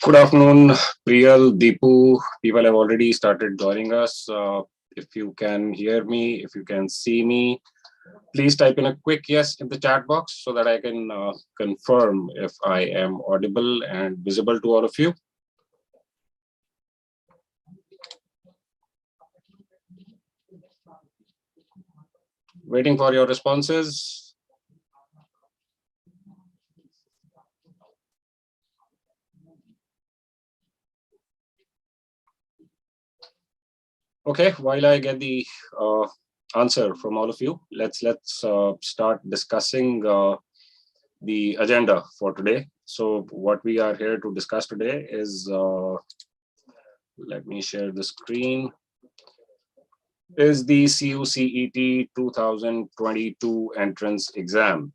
Good afternoon, Priyal, Deepu. People have already started joining us. If you can hear me, if you can see me, please type in a quick yes in the chat box so that I can confirm if I am audible and visible to all of you. Waiting for your responses. Okay, while I get the answer from all of you, let's start discussing the agenda for today. So what we are here to discuss today is, let me share the screen, is the CUCET 2022 entrance exam,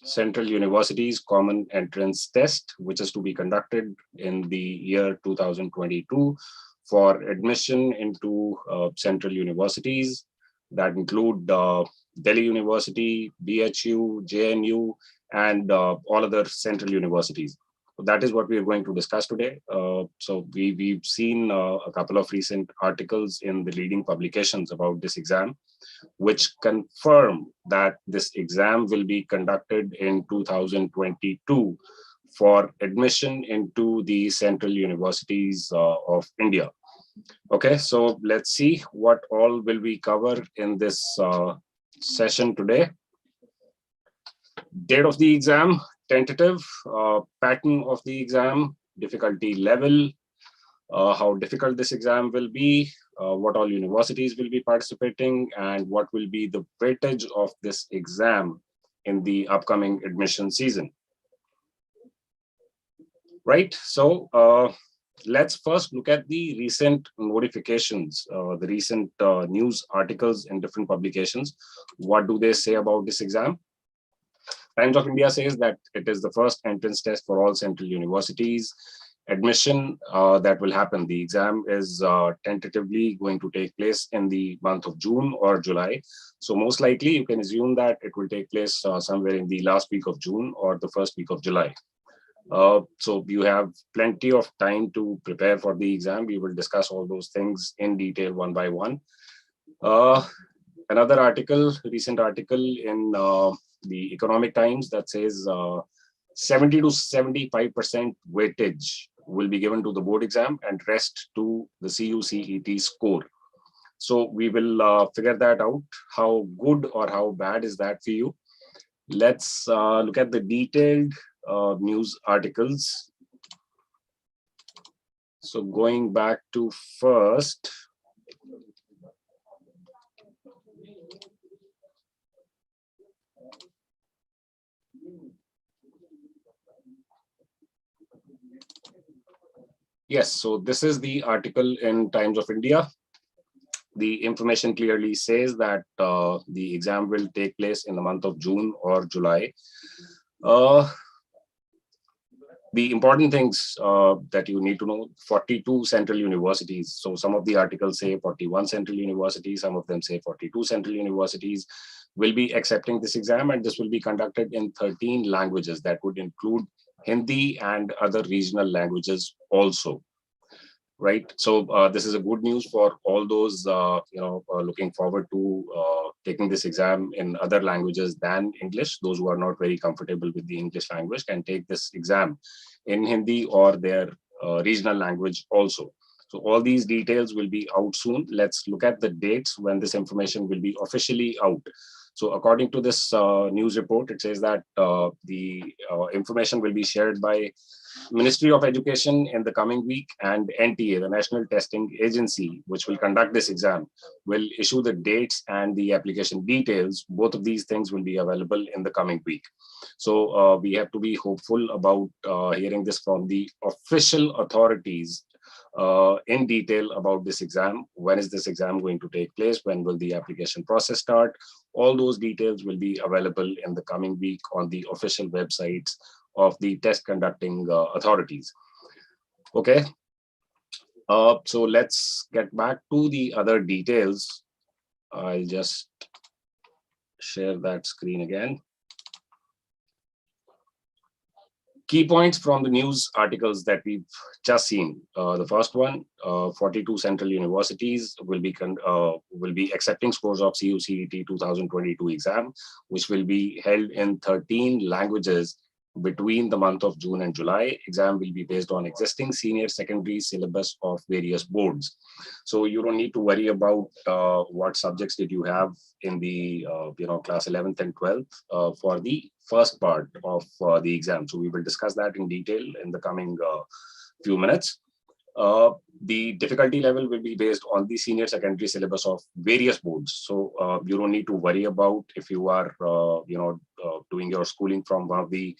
Central University's Common Entrance Test, which is to be conducted in the year 2022 for admission into central universities that include Delhi University, BHU, JNU, and all other central universities. So that is what we are going to discuss today. So we've seen a couple of recent articles in the leading publications about this exam, which confirm that this exam will be conducted in 2022 for admission into the central universities of India. Okay, so let's see what all will we cover in this session today. Date of the exam, tentative, pattern of the exam, difficulty level, how difficult this exam will be, what all universities will be participating, and what will be the weightage of this exam in the upcoming admission season. Right, so let's first look at the recent notifications, the recent news articles in different publications. What do they say about this exam? Times of India says that it is the first entrance test for all central universities. Admission that will happen, the exam is tentatively going to take place in the month of June or July. So most likely you can assume that it will take place somewhere in the last week of June or the first week of July. So you have plenty of time to prepare for the exam. We will discuss all those things in detail one by one. Another article, recent article in the Economic Times that says 70 to 75% weightage will be given to the board exam and rest to the CUCET score. So we will figure that out. How good or how bad is that for you? Let's look at the detailed news articles. So going back to first, yes, so this is the article in Times of India. The information clearly says that the exam will take place in the month of June or July. The important things that you need to know, 42 central universities. So some of the articles say 41 central universities, some of them say 42 central universities will be accepting this exam, and this will be conducted in 13 languages. That would include Hindi and other regional languages also. Right, so this is a good news for all those looking forward to taking this exam in other languages than English. Those who are not very comfortable with the English language can take this exam in Hindi or their regional language also. So all these details will be out soon. Let's look at the dates when this information will be officially out. So according to this news report, it says that the information will be shared by Ministry of Education in the coming week, and NTA, the National Testing Agency, which will conduct this exam, will issue the dates and the application details. Both of these things will be available in the coming week. So we have to be hopeful about hearing this from the official authorities in detail about this exam. When is this exam going to take place? When will the application process start? All those details will be available in the coming week on the official websites of the test conducting authorities. Okay, so let's get back to the other details. I'll just share that screen again. Key points from the news articles that we've just seen. The first one, 42 central universities will be accepting scores of CUCET 2022 exam, which will be held in 13 languages between the month of June and July. Exam will be based on existing senior secondary syllabus of various boards. So you don't need to worry about what subjects did you have in the class 11th and 12th for the first part of the exam. So we will discuss that in detail in the coming few minutes. The difficulty level will be based on the senior secondary syllabus of various boards. So you don't need to worry about if you are, doing your schooling from one of the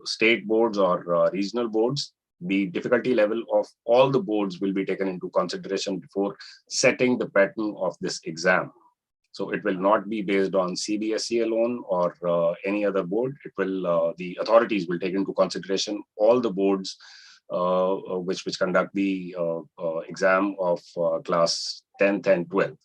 state boards or regional boards. The difficulty level of all the boards will be taken into consideration before setting the pattern of this exam. So it will not be based on CBSE alone or any other board. It will the authorities will take into consideration all the boards which conduct the exam of class 10th and 12th.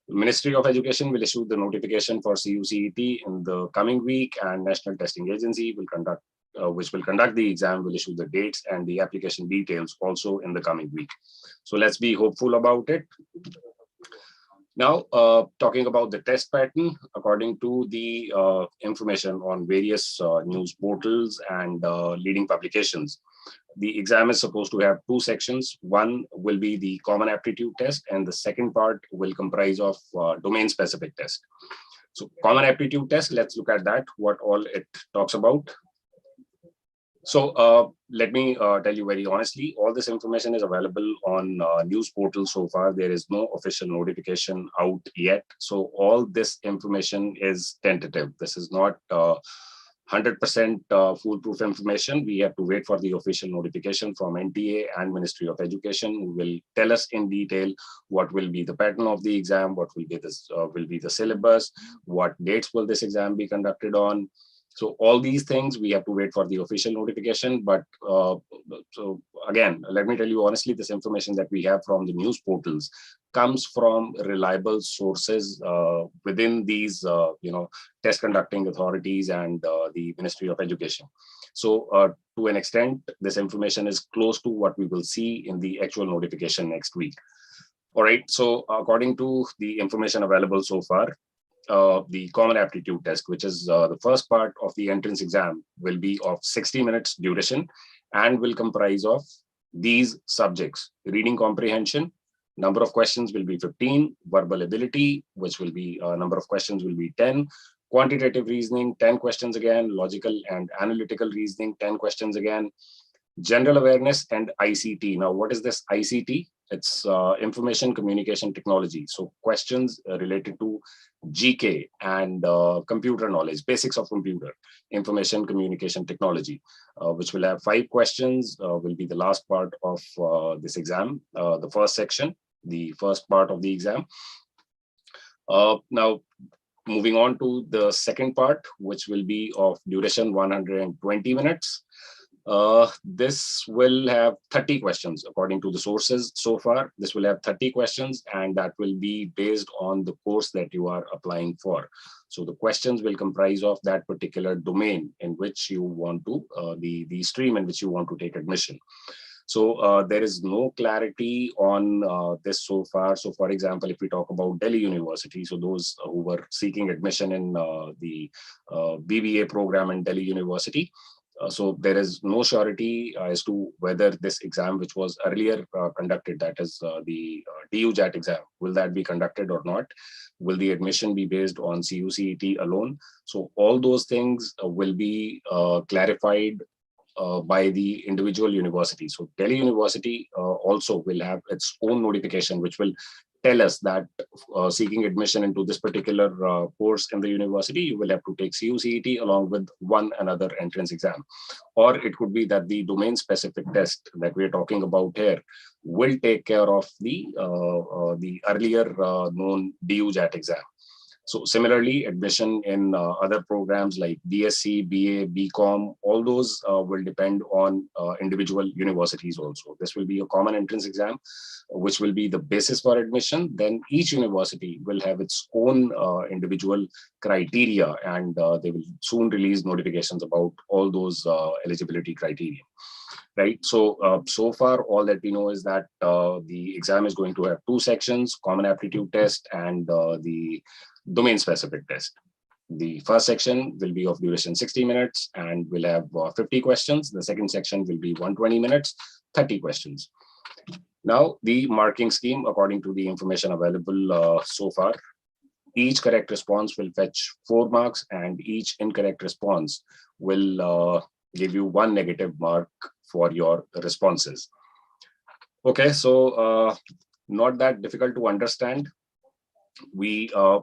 The Ministry of Education will issue the notification for CUCET in the coming week, and National Testing Agency will conduct which will conduct the exam will issue the dates and the application details also in the coming week. So let's be hopeful about it. Now, talking about the test pattern, according to the information on various news portals and leading publications, the exam is supposed to have two sections. One will be the common aptitude test, and the second part will comprise of domain-specific test. So common aptitude test, let's look at that, what all it talks about. So let me tell you very honestly, all this information is available on news portals so far. There is no official notification out yet. So all this information is tentative. This is not 100% foolproof information. We have to wait for the official notification from NTA and Ministry of Education, who will tell us in detail what will be the pattern of the exam, what will be the syllabus, what dates will this exam be conducted on. So all these things we have to wait for the official notification. But so again, let me tell you honestly, this information that we have from the news portals comes from reliable sources within these test conducting authorities and the Ministry of Education. So to an extent, this information is close to what we will see in the actual notification next week. All right. So according to the information available so far, the common aptitude test, which is the first part of the entrance exam, will be of 60 minutes duration and will comprise of these subjects: reading comprehension, number of questions will be 15, verbal ability, which will be number of questions will be 10, quantitative reasoning, 10 questions again, logical and analytical reasoning, 10 questions again, general awareness, and ICT. Now, what is this ICT? It's information communication technology. So questions related to GK and computer knowledge, basics of computer, information communication technology, which will have 5 questions, will be the last part of this exam, the first section, the first part of the exam. Now, moving on to the second part, which will be of duration 120 minutes. This will have 30 questions according to the sources so far. This will have 30 questions, and that will be based on the course that you are applying for. So the questions will comprise of that particular domain in which you want to, the stream in which you want to take admission. So there is no clarity on this so far. So for example, if we talk about Delhi University, so those who were seeking admission in the BBA program in Delhi University, so there is no surety as to whether this exam, which was earlier conducted, that is the DUJAT exam, will that be conducted or not? Will the admission be based on CUCET alone? So all those things will be clarified by the individual university. So Delhi University also will have its own notification, which will tell us that seeking admission into this particular course in the university, you will have to take CUCET along with one another entrance exam. Or it could be that the domain-specific test that we're talking about here will take care of the earlier known DUJAT exam. So similarly, admission in other programs like BSc, BA, BCom, all those will depend on individual universities also. This will be a common entrance exam, which will be the basis for admission. Then each university will have its own individual criteria, and they will soon release notifications about all those eligibility criteria. Right. So, so far, all that we know is that the exam is going to have two sections: common aptitude test and the domain-specific test. The first section will be of duration 60 minutes and will have 50 questions. The second section will be 120 minutes, 30 questions. Now, the marking scheme, according to the information available so far, each correct response will fetch 4 marks, and each incorrect response will give you 1 negative mark for your responses. Okay, so not that difficult to understand. We are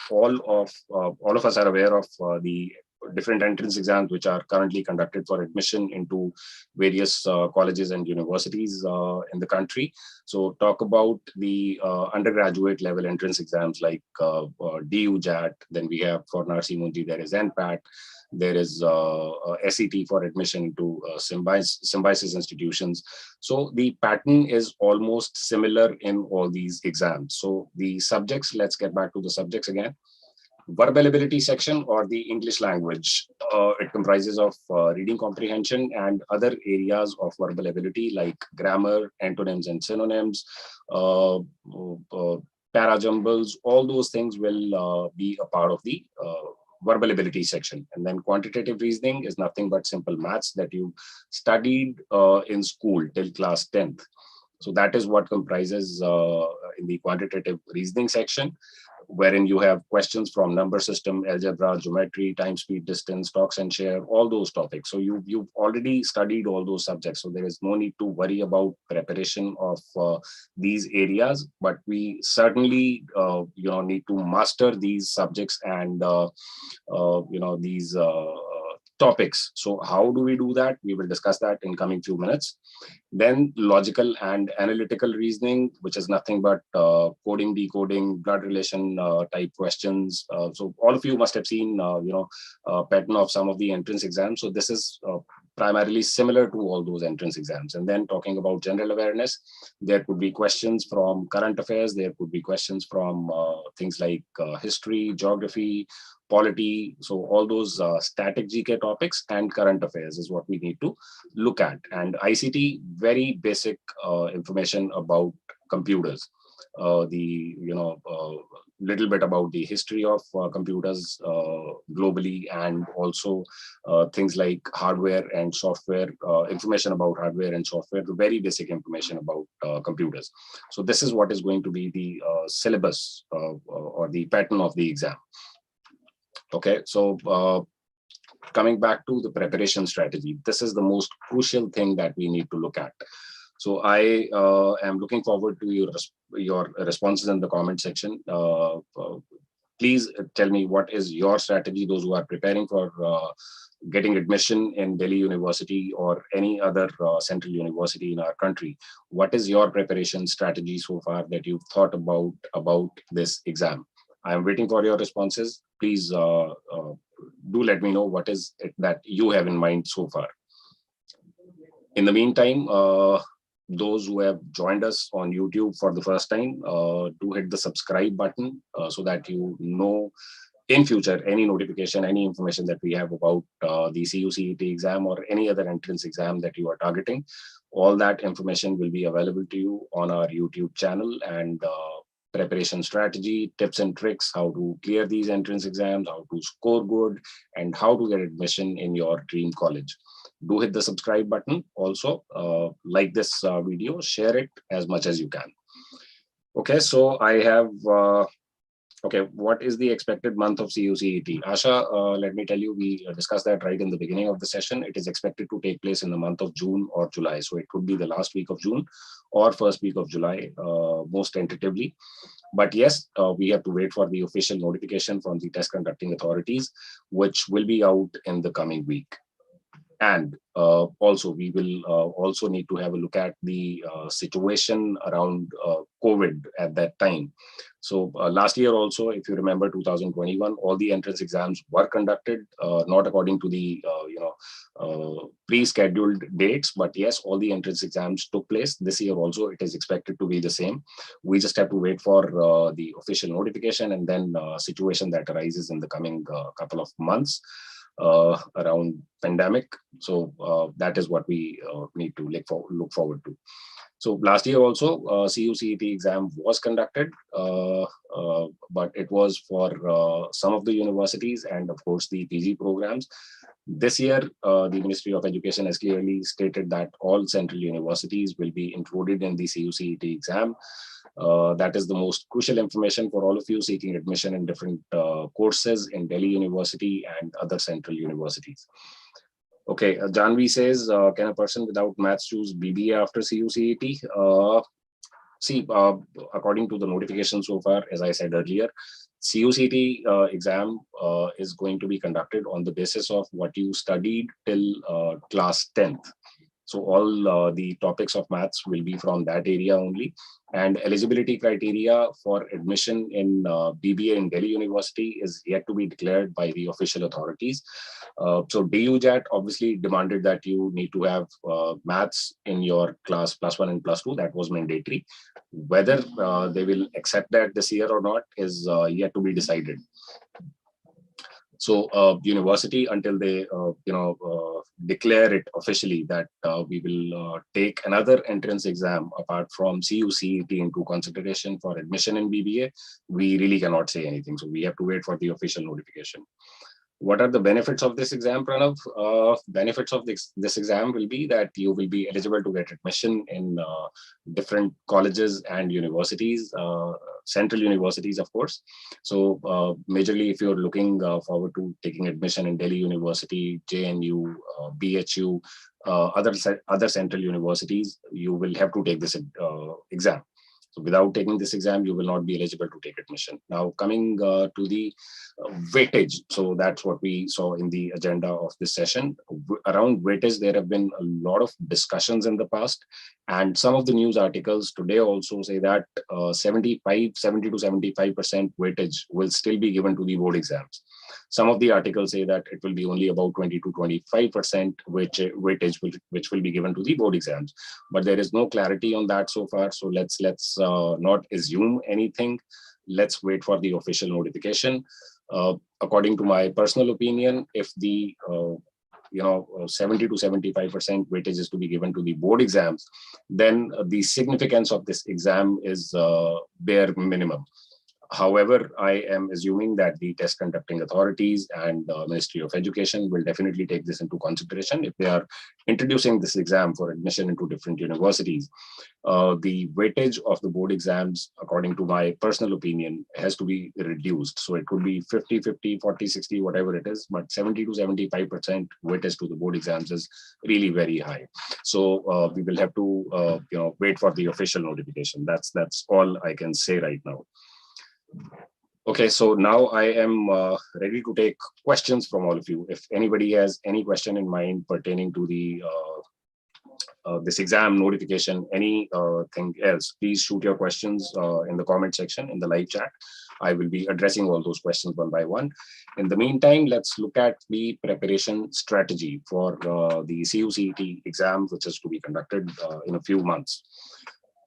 all of us are aware of the different entrance exams which are currently conducted for admission into various colleges and universities in the country. So talk about the undergraduate level entrance exams like DUJAT, then we have for Narsi Munji, there is NPAT, there is SET for admission to symbiosis institutions. So the pattern is almost similar in all these exams. So the subjects, let's get back to the subjects again. Verbal ability section, or the English language, it comprises of reading comprehension and other areas of verbal ability like grammar, antonyms and synonyms, parajumbles. All those things will be a part of the verbal ability section. And then quantitative reasoning is nothing but simple maths that you studied in school till class 10th. So that is what comprises in the quantitative reasoning section, wherein you have questions from number system, algebra, geometry, time, speed, distance, stocks and share, all those topics. So you've already studied all those subjects. So there is no need to worry about preparation of these areas, but we certainly need to master these subjects and these topics. So how do we do that? We will discuss that in coming few minutes. Then logical and analytical reasoning, which is nothing but coding, decoding, blood relation type questions. So all of you must have seen, pattern of some of the entrance exams. So this is primarily similar to all those entrance exams. And then talking about general awareness, there could be questions from current affairs. There could be questions from things like history, geography, polity. So all those static GK topics and current affairs is what we need to look at. And ICT, very basic information about computers. Little bit about the history of computers globally, and also things like hardware and software, information about hardware and software, the very basic information about computers. So this is what is going to be the syllabus or the pattern of the exam. Okay, so coming back to the preparation strategy, this is the most crucial thing that we need to look at. So I am looking forward to your responses in the comment section. Please tell me what is your strategy, those who are preparing for getting admission in Delhi University or any other central university in our country. What is your preparation strategy so far that you've thought about this exam? I am waiting for your responses. Please do let me know what is it that you have in mind so far. In the meantime, those who have joined us on YouTube for the first time, do hit the subscribe button so that you know in future any notification, any information that we have about the CUCET exam or any other entrance exam that you are targeting. All that information will be available to you on our YouTube channel, and preparation strategy, tips and tricks, how to clear these entrance exams, how to score good, and how to get admission in your dream college. Do hit the subscribe button. Also, like this video, share it as much as you can. Okay, so I have, what is the expected month of CUCET? Asha, let me tell you, we discussed that right in the beginning of the session. It is expected to take place in the month of June or July. So it could be the last week of June or first week of July, most tentatively. But yes, we have to wait for the official notification from the test conducting authorities, which will be out in the coming week. And also, we will also need to have a look at the situation around COVID at that time. So last year also, if you remember 2021, all the entrance exams were conducted, not according to the pre-scheduled dates, but yes, all the entrance exams took place. This year also, it is expected to be the same. We just have to wait for the official notification, and then situation that arises in the coming couple of months around pandemic. So that is what we need to look forward to. So last year also, CUCET exam was conducted, but it was for some of the universities and of course the PG programs. This year, the Ministry of Education has clearly stated that all central universities will be included in the CUCET exam. That is the most crucial information for all of you seeking admission in different courses in Delhi University and other central universities. Okay, Janvi says, can a person without maths choose BBA after CUCET? See, according to the notification so far, as I said earlier, CUCET exam is going to be conducted on the basis of what you studied till class 10th. So all the topics of maths will be from that area only. And eligibility criteria for admission in BBA in Delhi University is yet to be declared by the official authorities. So DUJAT obviously demanded that you need to have maths in your class +1 and +2. That was mandatory. Whether they will accept that this year or not is yet to be decided. So university, until they declare it officially that we will take another entrance exam apart from CUCET into consideration for admission in BBA, we really cannot say anything. So we have to wait for the official notification. What are the benefits of this exam, Pranav? Benefits of this exam will be that you will be eligible to get admission in different colleges and universities, central universities, of course. So majorly, if you're looking forward to taking admission in Delhi University, JNU, BHU, other central universities, you will have to take this exam. So without taking this exam, you will not be eligible to take admission. Now, coming to the weightage. So that's what we saw in the agenda of this session. Around weightage, there have been a lot of discussions in the past. And some of the news articles today also say that 70 to 75% weightage will still be given to the board exams. Some of the articles say that it will be only about 20 to 25% weightage which will be given to the board exams. But there is no clarity on that so far. So let's not assume anything. Let's wait for the official notification. According to my personal opinion, if the 70 to 75% weightage is to be given to the board exams, then the significance of this exam is bare minimum. However, I am assuming that the test conducting authorities and the Ministry of Education will definitely take this into consideration if they are introducing this exam for admission into different universities. The weightage of the board exams, according to my personal opinion, has to be reduced. So it could be 50-50, 40-60, whatever it is, but 70 to 75% weightage to the board exams is really very high. So we will have to wait for the official notification. That's all I can say right now. Okay, so now I am ready to take questions from all of you. If anybody has any question in mind pertaining to the this exam notification, anything else, please shoot your questions in the comment section in the live chat. I will be addressing all those questions one by one. In the meantime, let's look at the preparation strategy for the CUCET exam, which is to be conducted in a few months.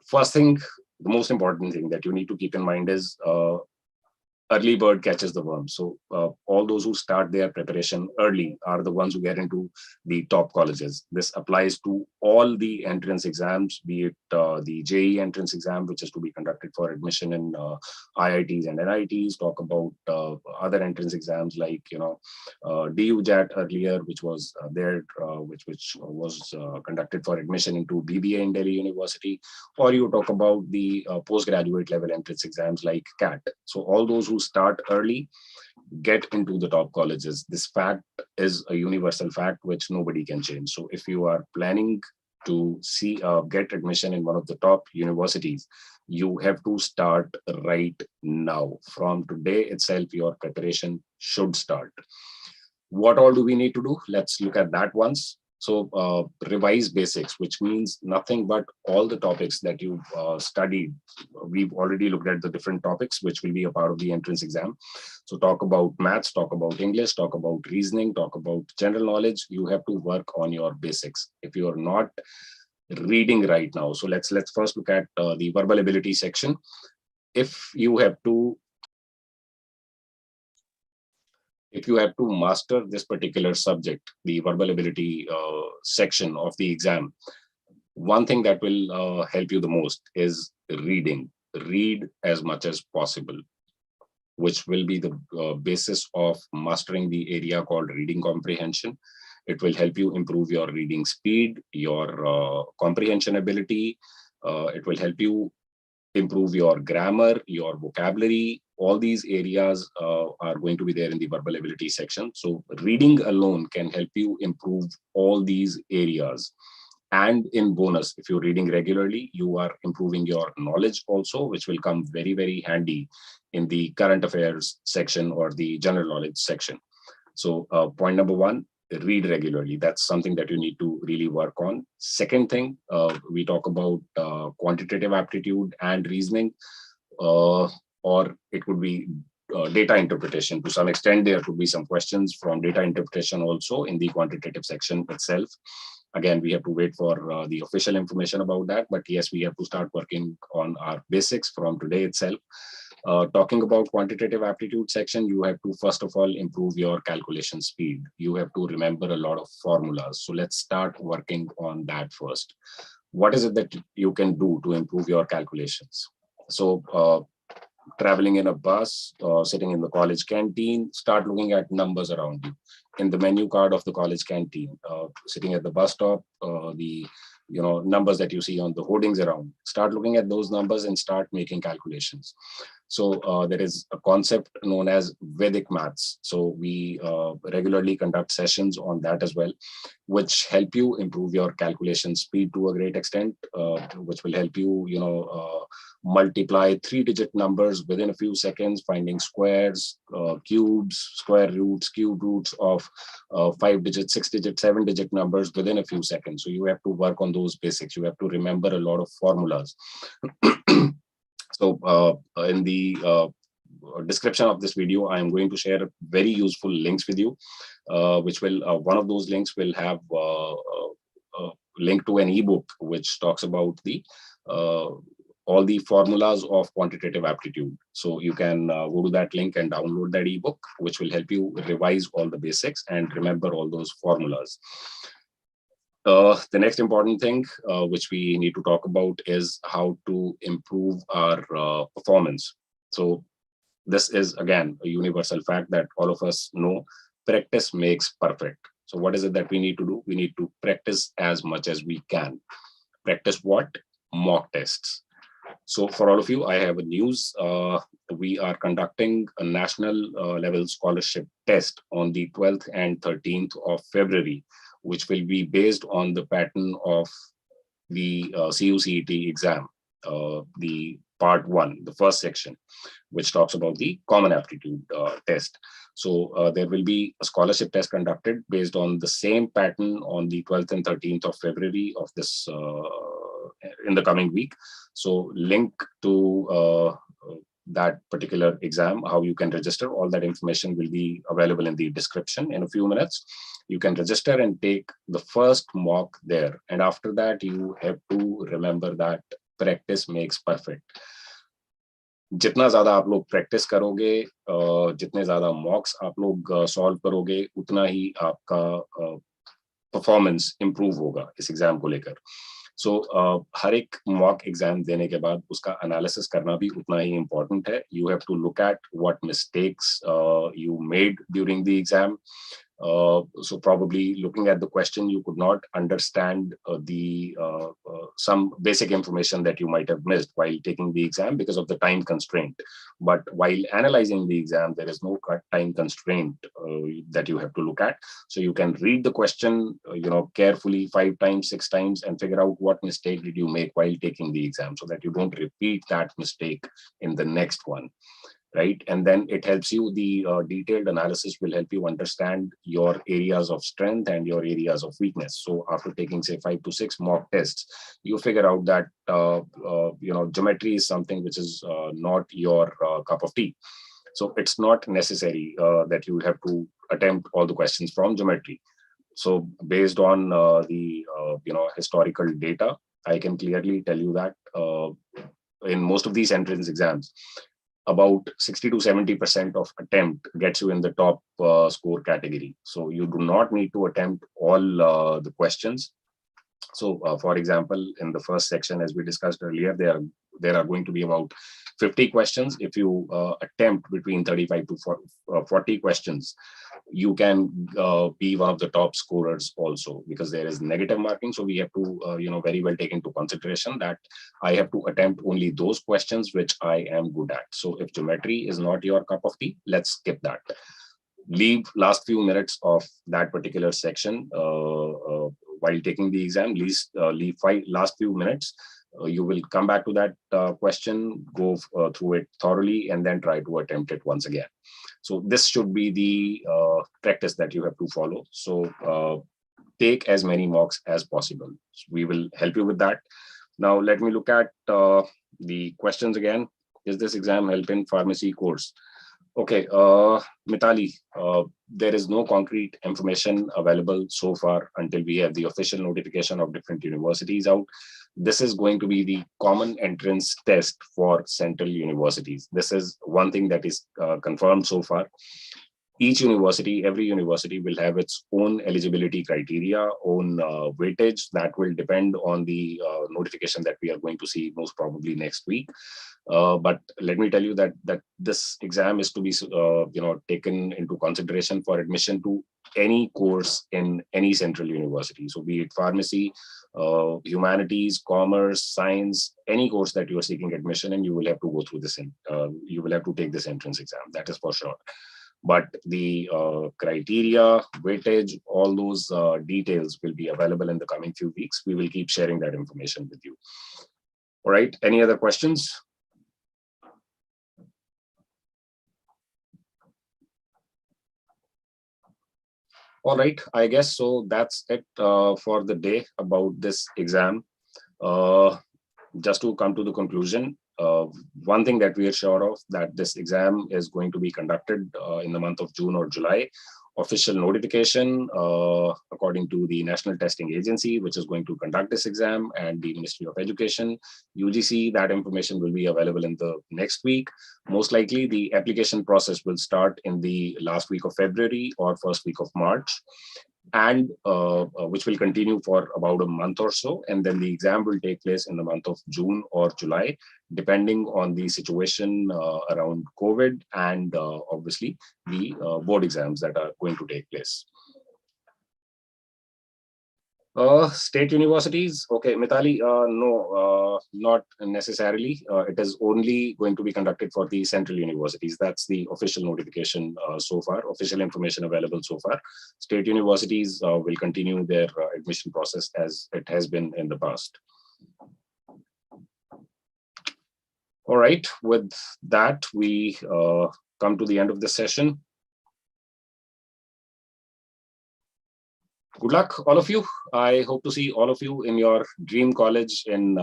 First thing, the most important thing that you need to keep in mind is early bird catches the worm. So all those who start their preparation early are the ones who get into the top colleges. This applies to all the entrance exams, be it the JEE entrance exam, which is to be conducted for admission in IITs and NITs. Talk about other entrance exams like DUJAT earlier, which was which was conducted for admission into BBA in Delhi University, or you talk about the postgraduate level entrance exams like CAT. So all those who start early get into the top colleges. This fact is a universal fact which nobody can change. So if you are planning to get admission in one of the top universities, you have to start right now. From today itself, your preparation should start. What all do we need to do? Let's look at that once. So revise basics, which means nothing but all the topics that you've studied. We've already looked at the different topics which will be a part of the entrance exam. So talk about maths, talk about English, talk about reasoning, talk about general knowledge. You have to work on your basics. If you are not reading right now, so let's first look at the verbal ability section. If you have to master this particular subject, the verbal ability section of the exam, one thing that will help you the most is reading. Read as much as possible, which will be the basis of mastering the area called reading comprehension. It will help you improve your reading speed, your comprehension ability. It will help you improve your grammar, your vocabulary. All these areas are going to be there in the verbal ability section. So reading alone can help you improve all these areas. And in bonus, if you're reading regularly, you are improving your knowledge also, which will come very, very handy in the current affairs section or the general knowledge section. So point number one, read regularly. That's something that you need to really work on. Second thing, we talk about quantitative aptitude and reasoning, or it could be data interpretation. To some extent, there could be some questions from data interpretation also in the quantitative section itself. Again, we have to wait for the official information about that. But yes, we have to start working on our basics from today itself. Talking about quantitative aptitude section, you have to first of all improve your calculation speed. You have to remember a lot of formulas. So let's start working on that first. What is it that you can do to improve your calculations? So traveling in a bus, sitting in the college canteen, start looking at numbers around you. In the menu card of the college canteen, sitting at the bus stop, the numbers that you see on the hoardings around, start looking at those numbers and start making calculations. So there is a concept known as Vedic maths. So we regularly conduct sessions on that as well, which help you improve your calculation speed to a great extent, which will help you, multiply 3-digit numbers within a few seconds, finding squares, cubes, square roots, cube roots of 5-digit, 6-digit, 7-digit numbers within a few seconds. So you have to work on those basics. You have to remember a lot of formulas. So in the description of this video, I am going to share very useful links with you, which will, one of those links will have a link to an ebook, which talks about the all the formulas of quantitative aptitude. So you can go to that link and download that ebook, which will help you revise all the basics and remember all those formulas. The next important thing which we need to talk about is how to improve our performance. So this is, again, a universal fact that all of us know: practice makes perfect. So what is it that we need to do? We need to practice as much as we can. Practice what? Mock tests. So for all of you, I have a news. We are conducting a national level scholarship test on the 12th and 13th of February, which will be based on the pattern of the CUCET exam, the part 1, the first section, which talks about the common aptitude test. So there will be a scholarship test conducted based on the same pattern on the 12th and 13th of February of this in the coming week. So link to that particular exam, how you can register, all that information will be available in the description in a few minutes. You can register and take the first mock there. And after that, you have to remember that practice makes perfect. जितना ज्यादा आप लोग practice करोगे, जितने ज्यादा मॉक्स आप लोग solve करोगे, उतना ही आपका परफॉर्मेंस इंप्रूव होगा इस एग्जाम को लेकर. सो हर एक मॉक एग्जाम देने के बाद उसका एनालिसिस करना भी उतना ही इम्पोर्टेंट है. You have to look at what mistakes you made during the exam. So probably looking at the question, you could not understand some basic information that you might have missed while taking the exam because of the time constraint. But while analyzing the exam, there is no time constraint that you have to look at. So you can read the question, carefully 5 times, 6 times, and figure out what mistake did you make while taking the exam, so that you don't repeat that mistake in the next one. right? And then it helps you, the detailed analysis will help you understand your areas of strength and your areas of weakness. So after taking, say, 5 to 6 mock tests, you figure out that, geometry is something which is not your cup of tea. So it's not necessary that you have to attempt all the questions from geometry. So based on the historical data, I can clearly tell you that in most of these entrance exams, about 60 to 70% of attempt gets you in the top score category. So you do not need to attempt all the questions. So for example, in the first section, as we discussed earlier, there are going to be about 50 questions. If you attempt between 35 to 40 questions, you can be one of the top scorers also, because there is negative marking. So we have to very well take into consideration that I have to attempt only those questions which I am good at. So if geometry is not your cup of tea, let's skip that. Leave last few minutes of that particular section while taking the exam. Leave last few minutes. You will come back to that question, go through it thoroughly, and then try to attempt it once again. So this should be the practice that you have to follow. So take as many mocks as possible. So we will help you with that. Now let me look at the questions again. Is this exam help in pharmacy course? Okay, Mitali, there is no concrete information available so far until we have the official notification of different universities out. This is going to be the common entrance test for central universities. This is one thing that is confirmed so far. Each university, every university will have its own eligibility criteria, own weightage that will depend on the notification that we are going to see most probably next week. But let me tell you that this exam is to be taken into consideration for admission to any course in any central university. So be it pharmacy, humanities, commerce, science, any course that you are seeking admission in, you will have to go through this. You will have to take this entrance exam. That is for sure. But the criteria, weightage, all those details will be available in the coming few weeks. We will keep sharing that information with you. All right. Any other questions? All right, I guess so. That's it for the day about this exam. Just to come to the conclusion, one thing that we are sure of, that this exam is going to be conducted in the month of June or July. Official notification according to the National Testing Agency, which is going to conduct this exam, and the Ministry of Education, UGC, that information will be available in the next week. Most likely the application process will start in the last week of February or first week of March, and which will continue for about a month or so. And then the exam will take place in the month of June or July, depending on the situation around COVID and obviously the board exams that are going to take place. State universities, okay, Mitali, no, not necessarily. It is only going to be conducted for the central universities. That's the official notification so far, official information available so far. State universities will continue their admission process as it has been in the past. All right, with that, we come to the end of the session. Good luck, all of you. I hope to see all of you in your dream college in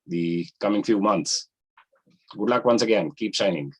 the coming few months. Good luck once again. Keep shining.